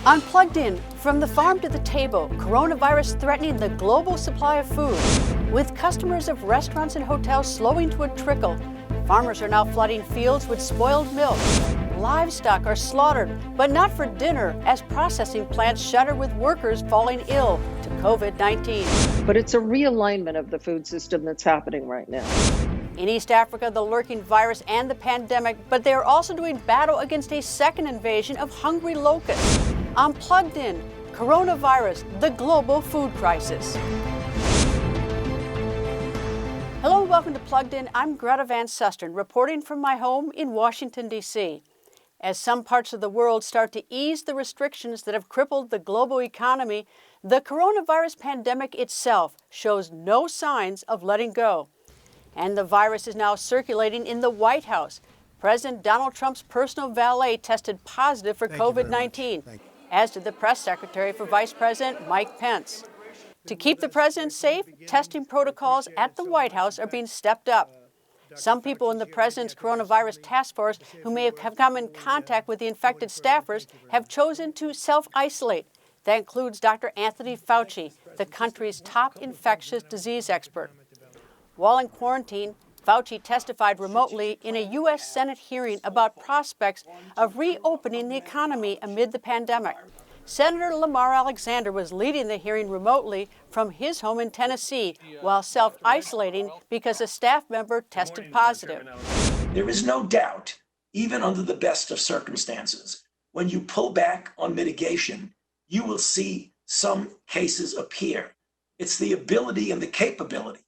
Unplugged in, from the farm to the table, coronavirus threatening the global supply of food. With customers of restaurants and hotels slowing to a trickle, farmers are now flooding fields with spoiled milk. Livestock are slaughtered, but not for dinner, as processing plants shutter with workers falling ill to COVID-19. But it's a realignment of the food system that's happening right now. In East Africa, the lurking virus and the pandemic, but they are also doing battle against a second invasion of hungry locusts. Unplugged in, coronavirus, the global food crisis. Hello and welcome to Plugged In. I'm Greta Van Susteren, reporting from my home in Washington, D.C. As some parts of the world start to ease the restrictions that have crippled the global economy, the coronavirus pandemic itself shows no signs of letting go. And the virus is now circulating in the White House. President Donald Trump's personal valet tested positive for COVID-19, as did the press secretary for Vice President Mike Pence. To keep the president safe, testing protocols at the White House are being stepped up. Some people in the president's coronavirus task force who may have come in contact with the infected staffers have chosen to self-isolate. That includes Dr. Anthony Fauci, the country's top infectious disease expert. While in quarantine, Fauci testified remotely in a U.S. Senate hearing about prospects of reopening the economy amid the pandemic. Senator Lamar Alexander was leading the hearing remotely from his home in Tennessee while self-isolating because a staff member tested positive. There is no doubt, even under the best of circumstances, when you pull back on mitigation, you will see some cases appear. It's the ability and the capability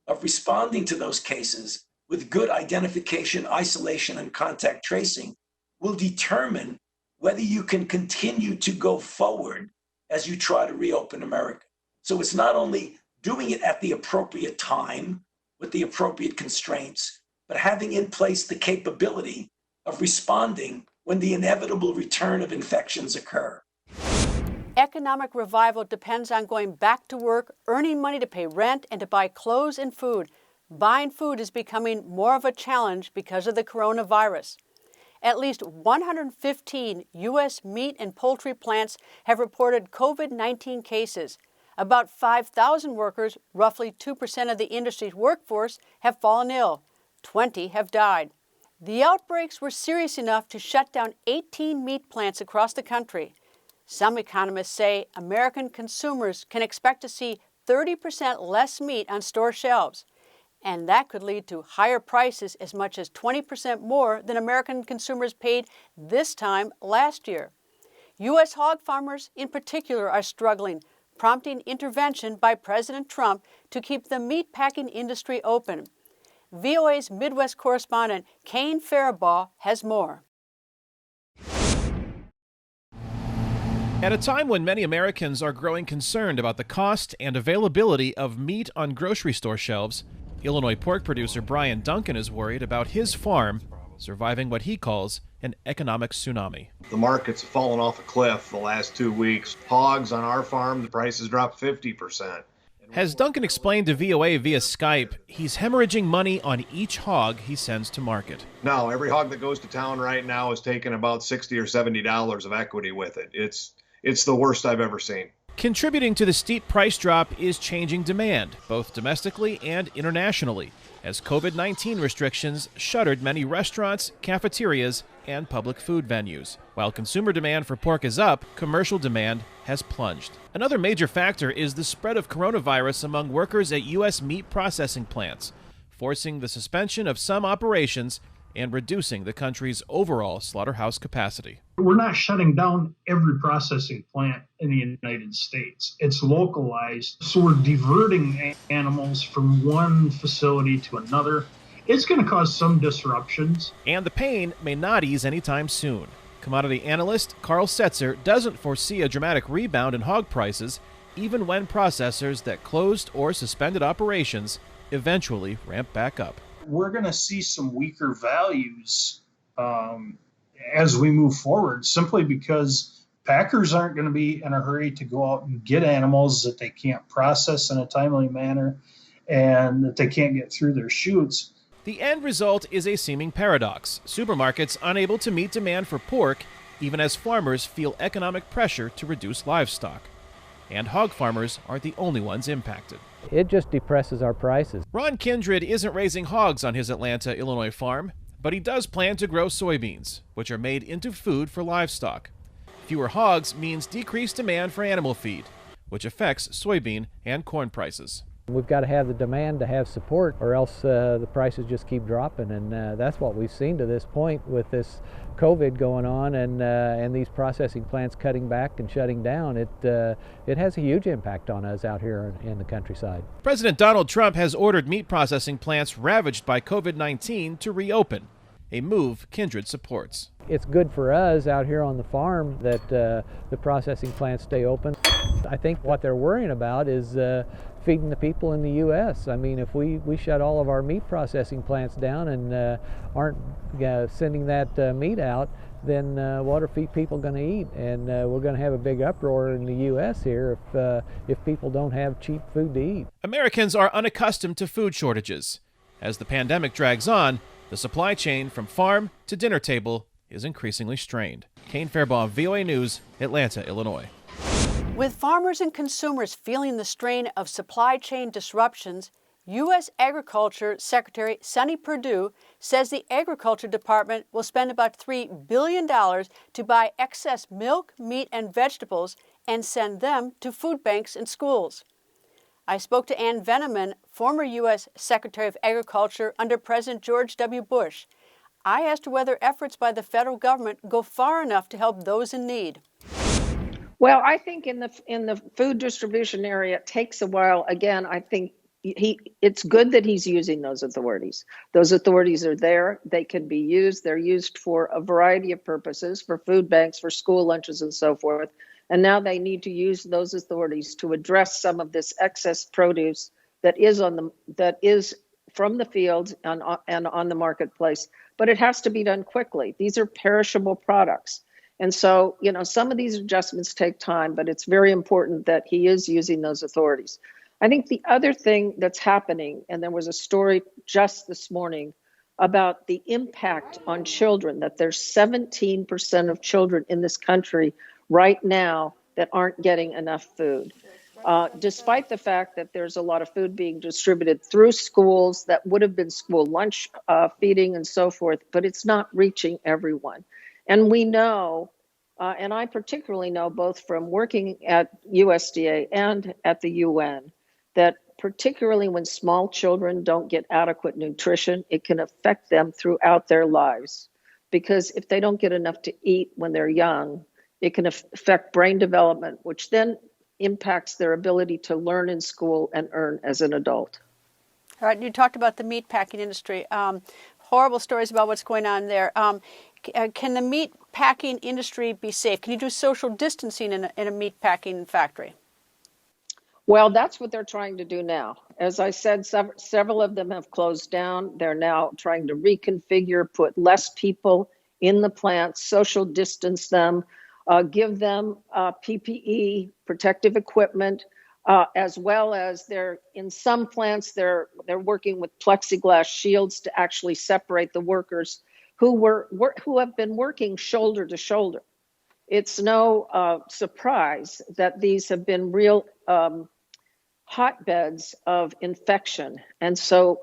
of responding to those cases with good identification, isolation, and contact tracing will determine whether you can continue to go forward as you try to reopen America. So it's not only doing it at the appropriate time with the appropriate constraints, but having in place the capability of responding when the inevitable return of infections occur. Economic revival depends on going back to work, earning money to pay rent, and to buy clothes and food. Buying food is becoming more of a challenge because of the coronavirus. At least 115 U.S. meat and poultry plants have reported COVID-19 cases. About 5,000 workers, roughly 2% of the industry's workforce, have fallen ill. 20 have died. The outbreaks were serious enough to shut down 18 meat plants across the country. Some economists say American consumers can expect to see 30% less meat on store shelves. And that could lead to higher prices, as much as 20% more than American consumers paid this time last year. U.S. hog farmers in particular are struggling, prompting intervention by President Trump to keep the meatpacking industry open. VOA's Midwest correspondent Kane Faribaugh has more. At a time when many Americans are growing concerned about the cost and availability of meat on grocery store shelves, Illinois pork producer Brian Duncan is worried about his farm surviving what he calls an economic tsunami. The market's fallen off a cliff the last 2 weeks. Hogs on our farm, the prices dropped 50%. As Duncan explained to VOA via Skype, he's hemorrhaging money on each hog he sends to market. No, every hog that goes to town right now is taking about $60 or $70 of equity with it. It's the worst I've ever seen. Contributing to the steep price drop is changing demand, both domestically and internationally, as COVID-19 restrictions shuttered many restaurants, cafeterias, and public food venues. While consumer demand for pork is up, commercial demand has plunged. Another major factor is the spread of coronavirus among workers at U.S. meat processing plants, forcing the suspension of some operations and reducing the country's overall slaughterhouse capacity. We're not shutting down every processing plant in the United States. It's localized, so we're diverting animals from one facility to another. It's going to cause some disruptions. And the pain may not ease anytime soon. Commodity analyst Carl Setzer doesn't foresee a dramatic rebound in hog prices, even when processors that closed or suspended operations eventually ramp back up. We're going to see some weaker values as we move forward, simply because packers aren't going to be in a hurry to go out and get animals that they can't process in a timely manner and that they can't get through their chutes. The end result is a seeming paradox. Supermarkets unable to meet demand for pork even as farmers feel economic pressure to reduce livestock. And hog farmers aren't the only ones impacted. It just depresses our prices. Ron Kindred isn't raising hogs on his Atlanta, Illinois farm, but he does plan to grow soybeans, which are made into food for livestock. Fewer hogs means decreased demand for animal feed, which affects soybean and corn prices. We've got to have the demand to have support, or else the prices just keep dropping, and that's what we've seen to this point with this COVID going on and these processing plants cutting back and shutting down. It has a huge impact on us out here in the countryside. President Donald Trump has ordered meat processing plants ravaged by COVID-19 to reopen, a move Kindred supports. It's good for us out here on the farm that the processing plants stay open. I think what they're worrying about is feeding the people in the U.S. I mean, if we shut all of our meat processing plants down and aren't sending that meat out, then what are people going to eat? And we're going to have a big uproar in the U.S. here if people don't have cheap food to eat. Americans are unaccustomed to food shortages. As the pandemic drags on, the supply chain from farm to dinner table is increasingly strained. Kane Fairbaugh, VOA News, Atlanta, Illinois. With farmers and consumers feeling the strain of supply chain disruptions, U.S. Agriculture Secretary Sonny Perdue says the Agriculture Department will spend about $3 billion to buy excess milk, meat, and vegetables and send them to food banks and schools. I spoke to Ann Veneman, former U.S. Secretary of Agriculture under President George W. Bush. I asked her whether efforts by the federal government go far enough to help those in need. Well, I think in the food distribution area, it takes a while. Again, I think it's good that he's using those authorities. Those authorities are there. They can be used. They're used for a variety of purposes, for food banks, for school lunches, and so forth. And now they need to use those authorities to address some of this excess produce that is from the fields and on the marketplace. But it has to be done quickly. These are perishable products. And so, some of these adjustments take time, but it's very important that he is using those authorities. I think the other thing that's happening, and there was a story just this morning about the impact on children, that there's 17% of children in this country right now that aren't getting enough food. Despite the fact that there's a lot of food being distributed through schools that would have been school lunch feeding and so forth, but it's not reaching everyone. And we know, and I particularly know both from working at USDA and at the UN, that particularly when small children don't get adequate nutrition, it can affect them throughout their lives. Because if they don't get enough to eat when they're young, it can affect brain development, which then impacts their ability to learn in school and earn as an adult. All right, you talked about the meat packing industry. Horrible stories about what's going on there. Can the meat packing industry be safe? Can you do social distancing in a meat packing factory? Well, that's what they're trying to do now. As I said, several of them have closed down. They're now trying to reconfigure, put less people in the plants, social distance them, give them PPE, protective equipment, as well as in some plants, they're working with plexiglass shields to actually separate the workers who have been working shoulder to shoulder. It's no surprise that these have been real hotbeds of infection. And so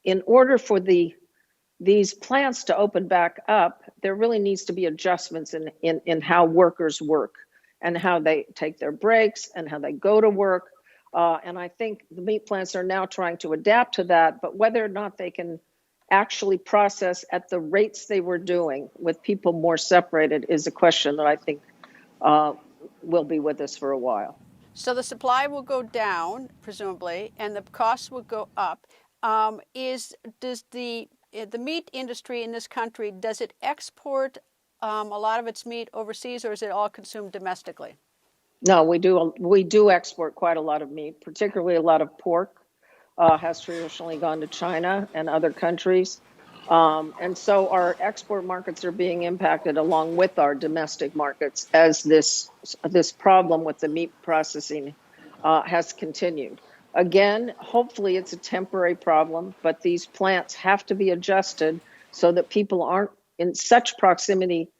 in order for these plants to open back up, there really needs to be adjustments in how workers work and how they take their breaks and how they go to work. And I think the meat plants are now trying to adapt to that, but whether or not they can actually process at the rates they were doing with people more separated is a question that I think will be with us for a while. So the supply will go down, presumably, and the costs will go up. Does the meat industry in this country, does it export a lot of its meat overseas, or is it all consumed domestically? No, we do export quite a lot of meat, particularly a lot of pork. Has traditionally gone to China and other countries. And so our export markets are being impacted along with our domestic markets as this problem with the meat processing has continued. Again, hopefully it's a temporary problem, but these plants have to be adjusted so that people aren't in such proximity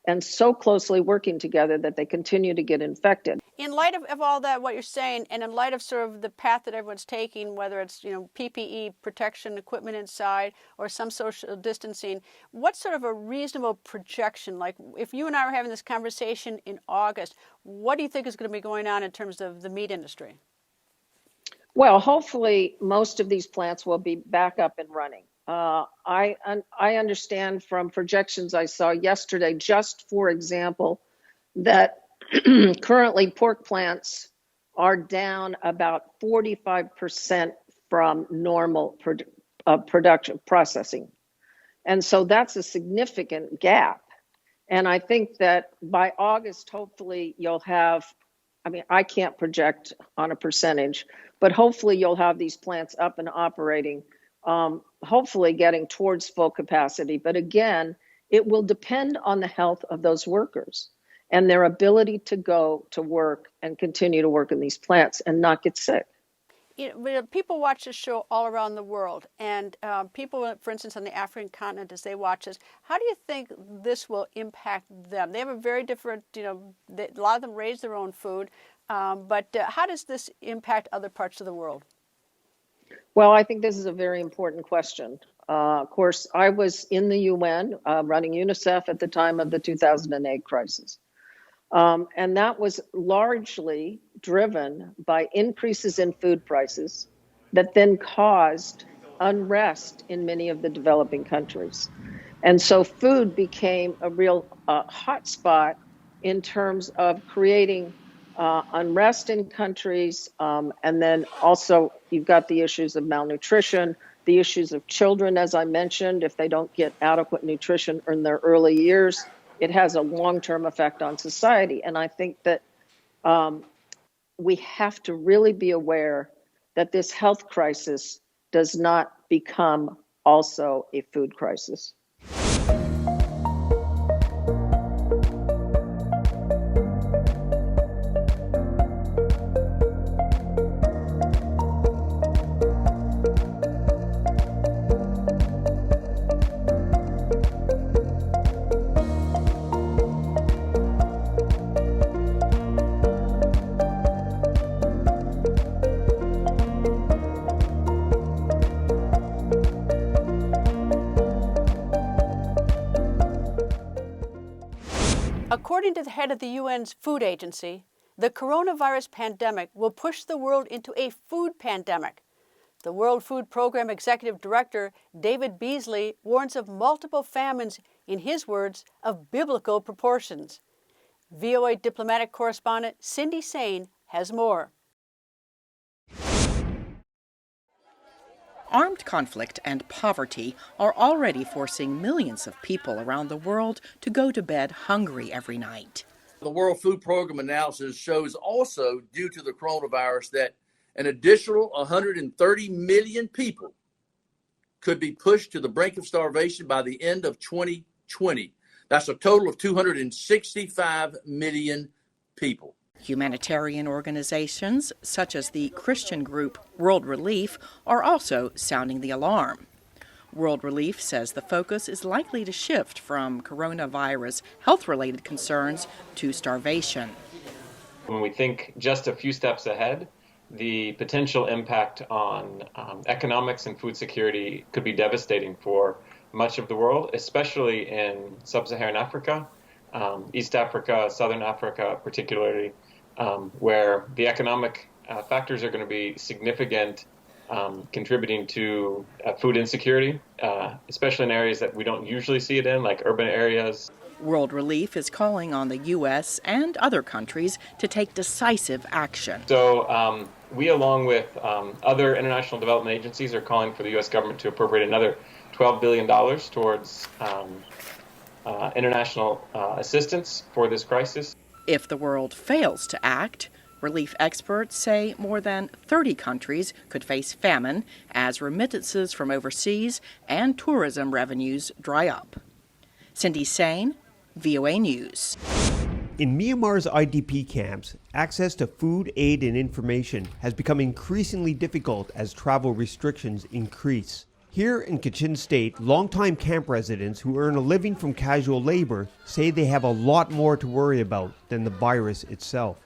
and so closely working together that they continue to get infected. In light of all that, what you're saying, and in light of sort of the path that everyone's taking, whether it's PPE, protection equipment inside, or some social distancing, what's sort of a reasonable projection? Like if you and I were having this conversation in August, what do you think is going to be going on in terms of the meat industry? Well, hopefully most of these plants will be back up and running. I understand from projections I saw yesterday, just for example, that currently pork plants are down about 45% from normal production processing. And so that's a significant gap. And I think that by August, hopefully you'll have, I can't project on a percentage, but hopefully you'll have these plants up and operating, hopefully getting towards full capacity. But again, it will depend on the health of those workers and their ability to go to work and continue to work in these plants and not get sick. People watch this show all around the world, and people, for instance, on the African continent, as they watch this, how do you think this will impact them? They have a very different, a lot of them raise their own food, but how does this impact other parts of the world? Well, I think this is a very important question. Of course, I was in the UN running UNICEF at the time of the 2008 crisis. And that was largely driven by increases in food prices that then caused unrest in many of the developing countries. And so food became a real hotspot in terms of creating unrest in countries. And then also you've got the issues of malnutrition, the issues of children, as I mentioned, if they don't get adequate nutrition in their early years, it has a long-term effect on society. And I think that we have to really be aware that this health crisis does not become also a food crisis. According to the head of the UN's food agency, the coronavirus pandemic will push the world into a food pandemic. The World Food Program Executive Director, David Beasley, warns of multiple famines, in his words, of biblical proportions. VOA diplomatic correspondent Cindy Sain has more. Armed conflict and poverty are already forcing millions of people around the world to go to bed hungry every night. The World Food Program analysis shows also, due to the coronavirus, that an additional 130 million people could be pushed to the brink of starvation by the end of 2020. That's a total of 265 million people. Humanitarian organizations, such as the Christian group World Relief, are also sounding the alarm. World Relief says the focus is likely to shift from coronavirus health-related concerns to starvation. When we think just a few steps ahead, the potential impact on economics and food security could be devastating for much of the world, especially in sub-Saharan Africa, East Africa, Southern Africa particularly, where the economic factors are going to be significant, contributing to food insecurity, especially in areas that we don't usually see it in, like urban areas. World Relief is calling on the U.S. and other countries to take decisive action. So we, along with other international development agencies, are calling for the U.S. government to appropriate another $12 billion towards international assistance for this crisis. If the world fails to act, relief experts say more than 30 countries could face famine as remittances from overseas and tourism revenues dry up. Cindy Sain, VOA News. In Myanmar's IDP camps, access to food, aid, and information has become increasingly difficult as travel restrictions increase. Here in Kachin State, longtime camp residents who earn a living from casual labor say they have a lot more to worry about than the virus itself.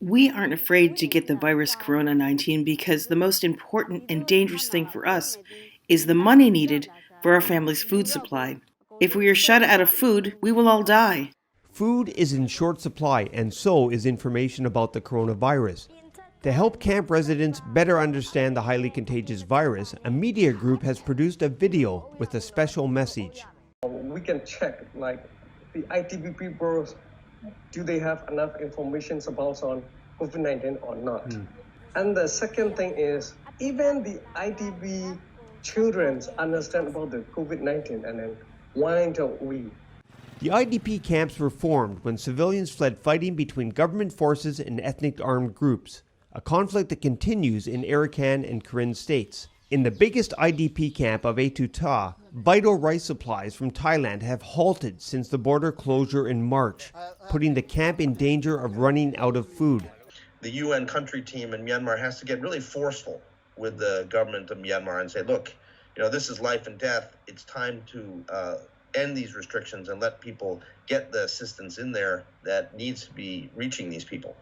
We aren't afraid to get the virus Corona-19 because the most important and dangerous thing for us is the money needed for our family's food supply. If we are shut out of food, we will all die. Food is in short supply, and so is information about the coronavirus. To help camp residents better understand the highly contagious virus, a media group has produced a video with a special message. We can check, like, the ITB people, do they have enough information about on COVID-19 or not? And the second thing is, even the ITB children understand about the COVID-19, and then why don't we? The IDP camps were formed when civilians fled fighting between government forces and ethnic armed groups, a conflict that continues in Arakan and Karen states. In the biggest IDP camp of Etuta, vital rice supplies from Thailand have halted since the border closure in March, putting the camp in danger of running out of food. The UN country team in Myanmar has to get really forceful with the government of Myanmar and say, look, this is life and death. It's time to end these restrictions and let people get the assistance in there that needs to be reaching these people.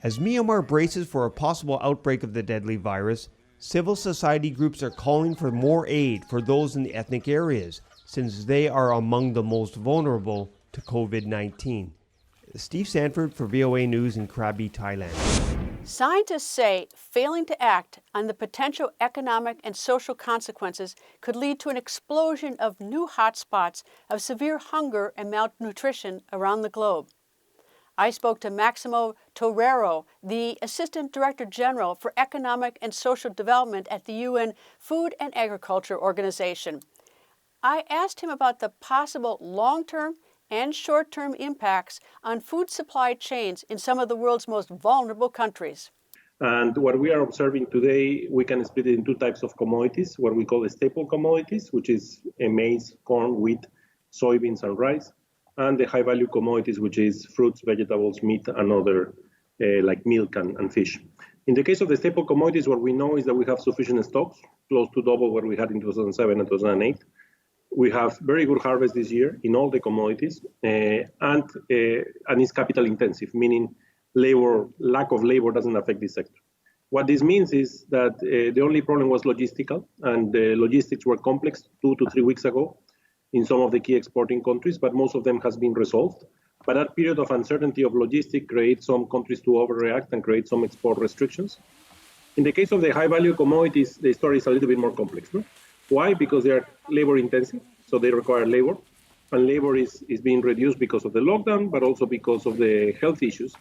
As Myanmar braces for a possible outbreak of the deadly virus, civil society groups are calling for more aid for those in the ethnic areas, since they are among the most vulnerable to COVID-19. Steve Sanford for VOA News in Krabi, Thailand. Scientists say failing to act on the potential economic and social consequences could lead to an explosion of new hotspots of severe hunger and malnutrition around the globe. I spoke to Maximo Torrero, the Assistant Director General for Economic and Social Development at the UN Food and Agriculture Organization. I asked him about the possible long-term and short-term impacts on food supply chains in some of the world's most vulnerable countries. And what we are observing today, we can split it in two types of commodities, what we call staple commodities, which is maize, corn, wheat, soybeans, and rice, and the high-value commodities, which is fruits, vegetables, meat, and other like milk and fish. In the case of the staple commodities, what we know is that we have sufficient stocks, close to double what we had in 2007 and 2008. We have very good harvest this year in all the commodities, and it's capital intensive, meaning lack of labor doesn't affect this sector. What this means is that the only problem was logistical, and the logistics were complex 2 to 3 weeks ago in some of the key exporting countries, but most of them has been resolved. But that period of uncertainty of logistics creates some countries to overreact and create some export restrictions. In the case of the high-value commodities, the story is a little bit more complex. No? Why? Because they are labor-intensive, so they require labor. And labor is being reduced because of the lockdown, but also because of the health issues,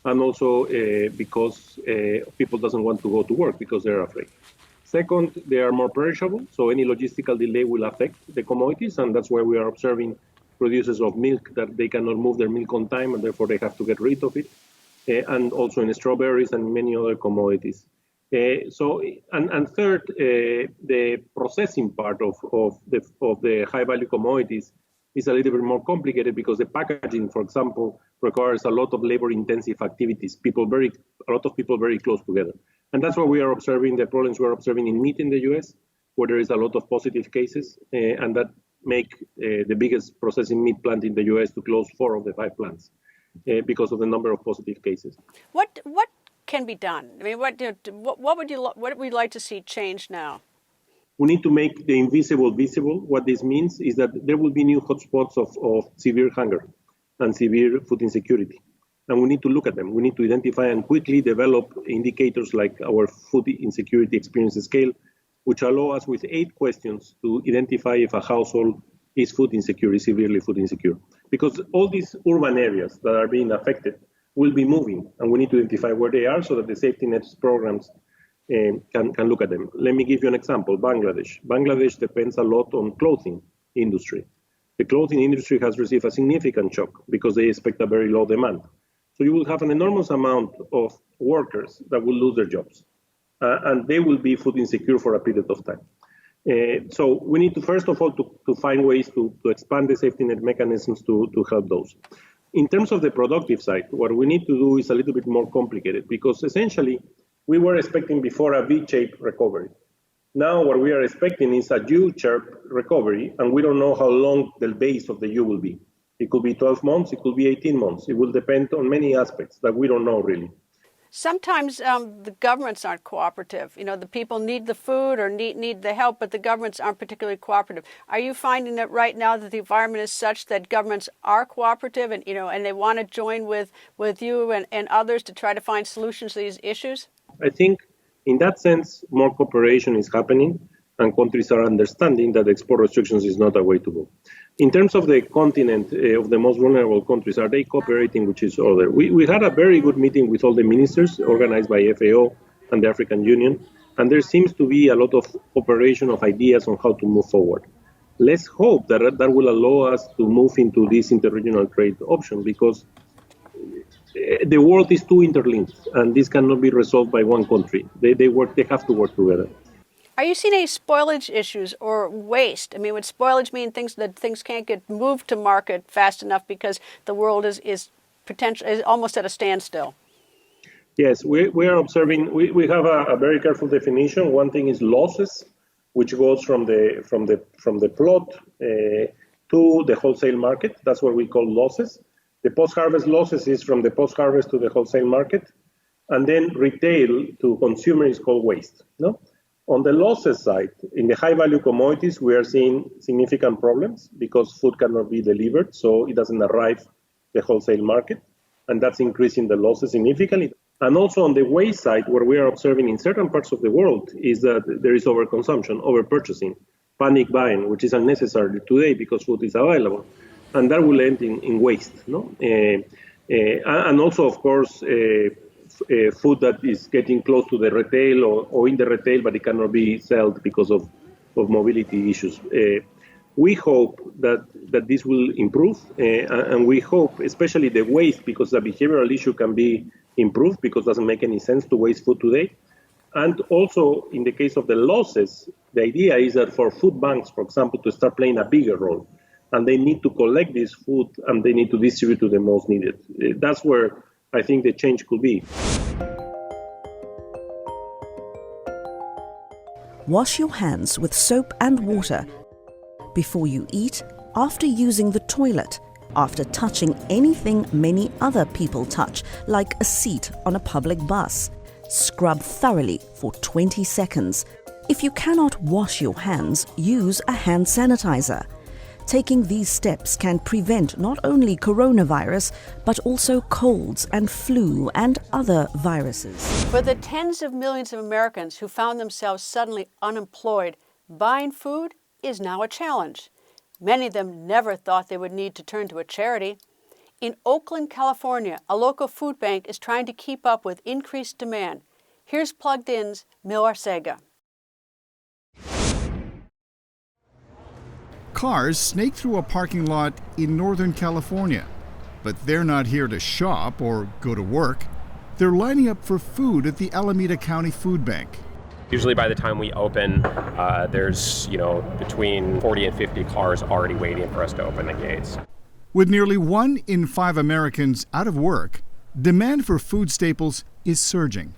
and also because people doesn't want to go to work because they're afraid. Second, they are more perishable, so any logistical delay will affect the commodities, and that's why we are observing producers of milk that they cannot move their milk on time, and therefore they have to get rid of it, and also in strawberries and many other commodities. And third, the processing part of the high-value commodities is a little bit more complicated because the packaging, for example, requires a lot of labor-intensive activities. A lot of people very close together. And that's why we are observing the problems we are observing in meat in the U.S., where there is a lot of positive cases, and that make the biggest processing meat plant in the U.S. to close 4 of the 5 plants because of the number of positive cases. What can be done? I mean, what would we like to see change now? We need to make the invisible visible. What this means is that there will be new hotspots of severe hunger and severe food insecurity. And we need to look at them. We need to identify and quickly develop indicators like our food insecurity experience scale, which allow us with 8 questions to identify if a household is food insecure, is severely food insecure. Because all these urban areas that are being affected will be moving, and we need to identify where they are so that the safety net programs can look at them. Let me give you an example. Bangladesh. Bangladesh depends a lot on clothing industry. The clothing industry has received a significant shock because they expect a very low demand. So you will have an enormous amount of workers that will lose their jobs, and they will be food insecure for a period of time. So we need to, first of all, to find ways to expand the safety net mechanisms to help those. In terms of the productive side, what we need to do is a little bit more complicated because essentially we were expecting before a V-shaped recovery. Now what we are expecting is a U-shaped recovery, and we don't know how long the base of the U will be. It could be 12 months, it could be 18 months. It will depend on many aspects that we don't know really. Sometimes the governments aren't cooperative. The people need the food or need the help, but the governments aren't particularly cooperative. Are you finding that right now that the environment is such that governments are cooperative and they want to join with you and others to try to find solutions to these issues? I think in that sense, more cooperation is happening and countries are understanding that export restrictions is not a way to go. In terms of the continent of the most vulnerable countries, are they cooperating with each other? We had a very good meeting with all the ministers organized by FAO and the African Union, and there seems to be a lot of cooperation of ideas on how to move forward. Let's hope that will allow us to move into this interregional trade option, because the world is too interlinked and this cannot be resolved by one country. They have to work together. Are you seeing any spoilage issues or waste? I mean, would spoilage mean things can't get moved to market fast enough because the world is almost at a standstill? Yes, we are observing. We have a very careful definition. One thing is losses, which goes from the plot to the wholesale market. That's what we call losses. The post-harvest losses is from the post-harvest to the wholesale market, and then retail to consumer is called waste. No. On the losses side, in the high-value commodities, we are seeing significant problems because food cannot be delivered, so it doesn't arrive the wholesale market, and that's increasing the losses significantly. And also on the waste side, what we are observing in certain parts of the world is that there is overconsumption, overpurchasing, panic buying, which is unnecessary today because food is available, and that will end in waste. No? And also, of course, food that is getting close to the retail or in the retail, but it cannot be sold because of mobility issues. We hope that this will improve, and we hope, especially the waste, because the behavioral issue can be improved because it doesn't make any sense to waste food today. And also, in the case of the losses, the idea is that for food banks, for example, to start playing a bigger role, and they need to collect this food and they need to distribute to the most needed. That's where I think the change could be. Wash your hands with soap and water before you eat, after using the toilet, after touching anything many other people touch, like a seat on a public bus. Scrub thoroughly for 20 seconds. If you cannot wash your hands, use a hand sanitizer. Taking these steps can prevent not only coronavirus, but also colds and flu and other viruses. For the tens of millions of Americans who found themselves suddenly unemployed, buying food is now a challenge. Many of them never thought they would need to turn to a charity. In Oakland, California, a local food bank is trying to keep up with increased demand. Here's Plugged In's Mil Arcega. Cars snake through a parking lot in Northern California, but they're not here to shop or go to work. They're lining up for food at the Alameda County Food Bank. Usually by the time we open, there's, between 40 and 50 cars already waiting for us to open the gates. With nearly 1 in 5 Americans out of work, demand for food staples is surging.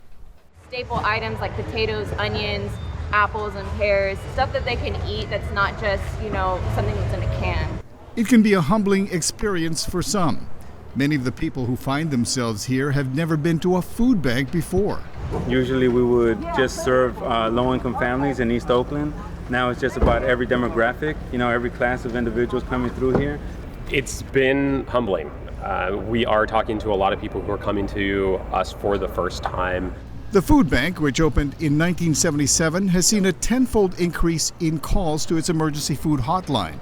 Staple items like potatoes, onions, apples and pears, stuff that they can eat that's not just, something that's in a can. It can be a humbling experience for some. Many of the people who find themselves here have never been to a food bank before. Usually we would just serve low-income families in East Oakland. Now it's just about every demographic, every class of individuals coming through here. It's been humbling. We are talking to a lot of people who are coming to us for the first time. The food bank, which opened in 1977, has seen a tenfold increase in calls to its emergency food hotline.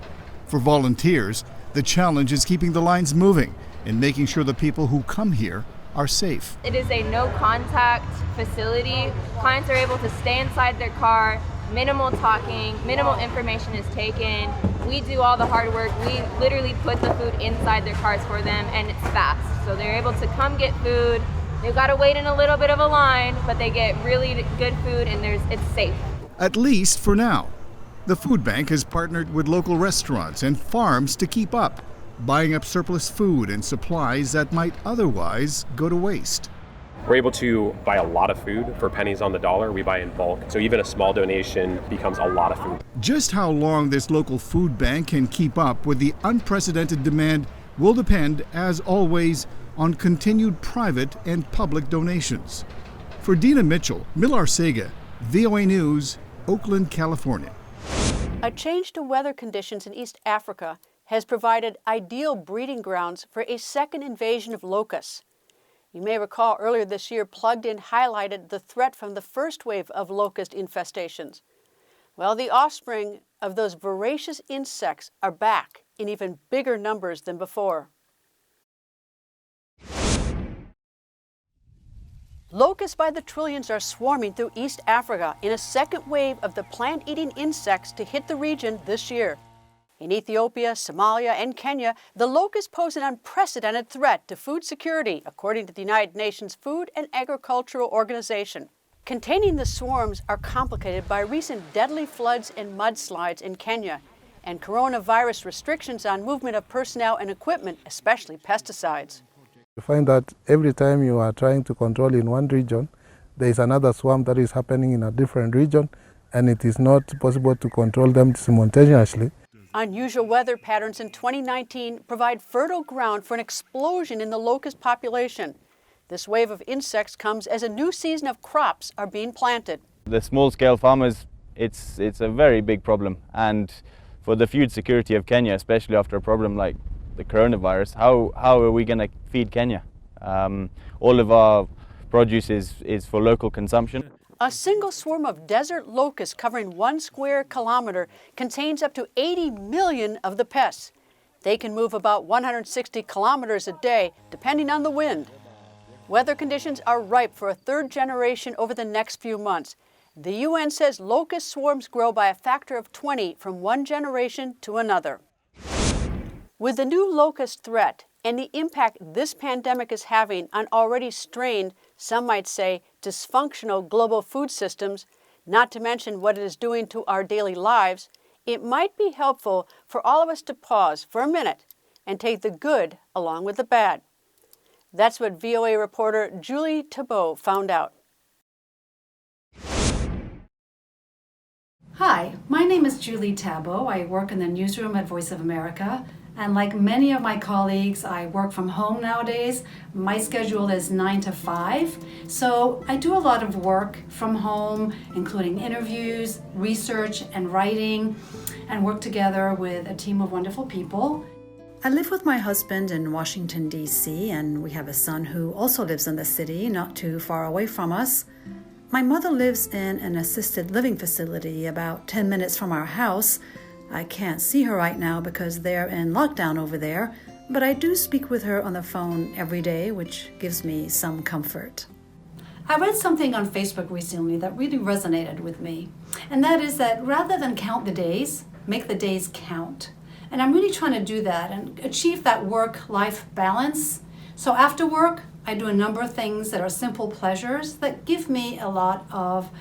For volunteers, the challenge is keeping the lines moving and making sure the people who come here are safe. It is a no-contact facility. Clients are able to stay inside their car, minimal talking, minimal information is taken. We do all the hard work. We literally put the food inside their cars for them, and it's fast. So they're able to come get food. They've got to wait in a little bit of a line, but they get really good food and it's safe. At least for now. The food bank has partnered with local restaurants and farms to keep up, buying up surplus food and supplies that might otherwise go to waste. We're able to buy a lot of food for pennies on the dollar. We buy in bulk, so even a small donation becomes a lot of food. Just how long this local food bank can keep up with the unprecedented demand will depend, as always, on continued private and public donations. For Dina Mitchell, Millar Sega, VOA News, Oakland, California. A change to weather conditions in East Africa has provided ideal breeding grounds for a second invasion of locusts. You may recall earlier this year, Plugged In highlighted the threat from the first wave of locust infestations. Well, the offspring of those voracious insects are back in even bigger numbers than before. Locusts by the trillions are swarming through East Africa in a second wave of the plant-eating insects to hit the region this year. In Ethiopia, Somalia, and Kenya, the locusts pose an unprecedented threat to food security, according to the United Nations Food and Agricultural Organization. Containing the swarms are complicated by recent deadly floods and mudslides in Kenya, and coronavirus restrictions on movement of personnel and equipment, especially pesticides. You find that every time you are trying to control in one region, there is another swarm that is happening in a different region, and it is not possible to control them simultaneously. Unusual weather patterns in 2019 provide fertile ground for an explosion in the locust population. This wave of insects comes as a new season of crops are being planted. The small-scale farmers, it's a very big problem, and for the food security of Kenya, especially after a problem like the coronavirus, how are we going to feed Kenya? All of our produce is for local consumption. A single swarm of desert locusts covering 1 square kilometer contains up to 80 million of the pests. They can move about 160 kilometers a day, depending on the wind. Weather conditions are ripe for a third generation over the next few months. The UN says locust swarms grow by a factor of 20 from one generation to another. With the new locust threat and the impact this pandemic is having on already strained, some might say, dysfunctional global food systems, not to mention what it is doing to our daily lives, it might be helpful for all of us to pause for a minute and take the good along with the bad. That's what VOA reporter Julie Thibault found out. Hi, my name is Julie Thibault. I work in the newsroom at Voice of America. And like many of my colleagues, I work from home nowadays. My schedule is 9 to 5. So I do a lot of work from home, including interviews, research, and writing, and work together with a team of wonderful people. I live with my husband in Washington, D.C., and we have a son who also lives in the city, not too far away from us. My mother lives in an assisted living facility about 10 minutes from our house. I can't see her right now because they're in lockdown over there, but I do speak with her on the phone every day, which gives me some comfort. I read something on Facebook recently that really resonated with me, and that is that rather than count the days, make the days count. And I'm really trying to do that and achieve that work-life balance. So after work, I do a number of things that are simple pleasures that give me a lot of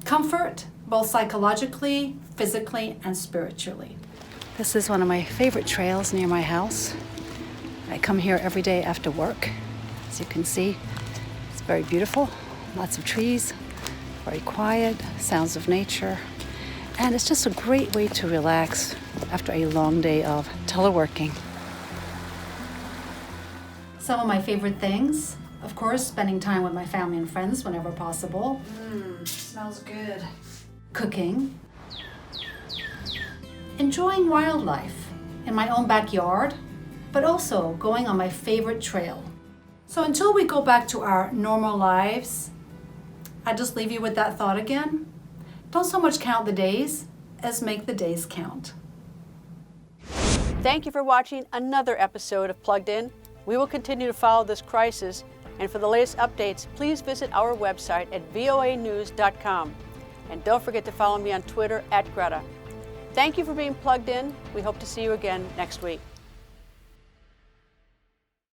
comfort, both psychologically, physically, and spiritually. This is one of my favorite trails near my house. I come here every day after work. As you can see, it's very beautiful. Lots of trees, very quiet, sounds of nature. And it's just a great way to relax after a long day of teleworking. Some of my favorite things, of course, spending time with my family and friends whenever possible. Smells good. Cooking. Enjoying wildlife in my own backyard, but also going on my favorite trail. So until we go back to our normal lives, I just leave you with that thought again. Don't so much count the days as make the days count. Thank you for watching another episode of Plugged In. We will continue to follow this crisis, and for the latest updates, please visit our website at voanews.com. And don't forget to follow me on Twitter @Greta. Thank you for being plugged in. We hope to see you again next week.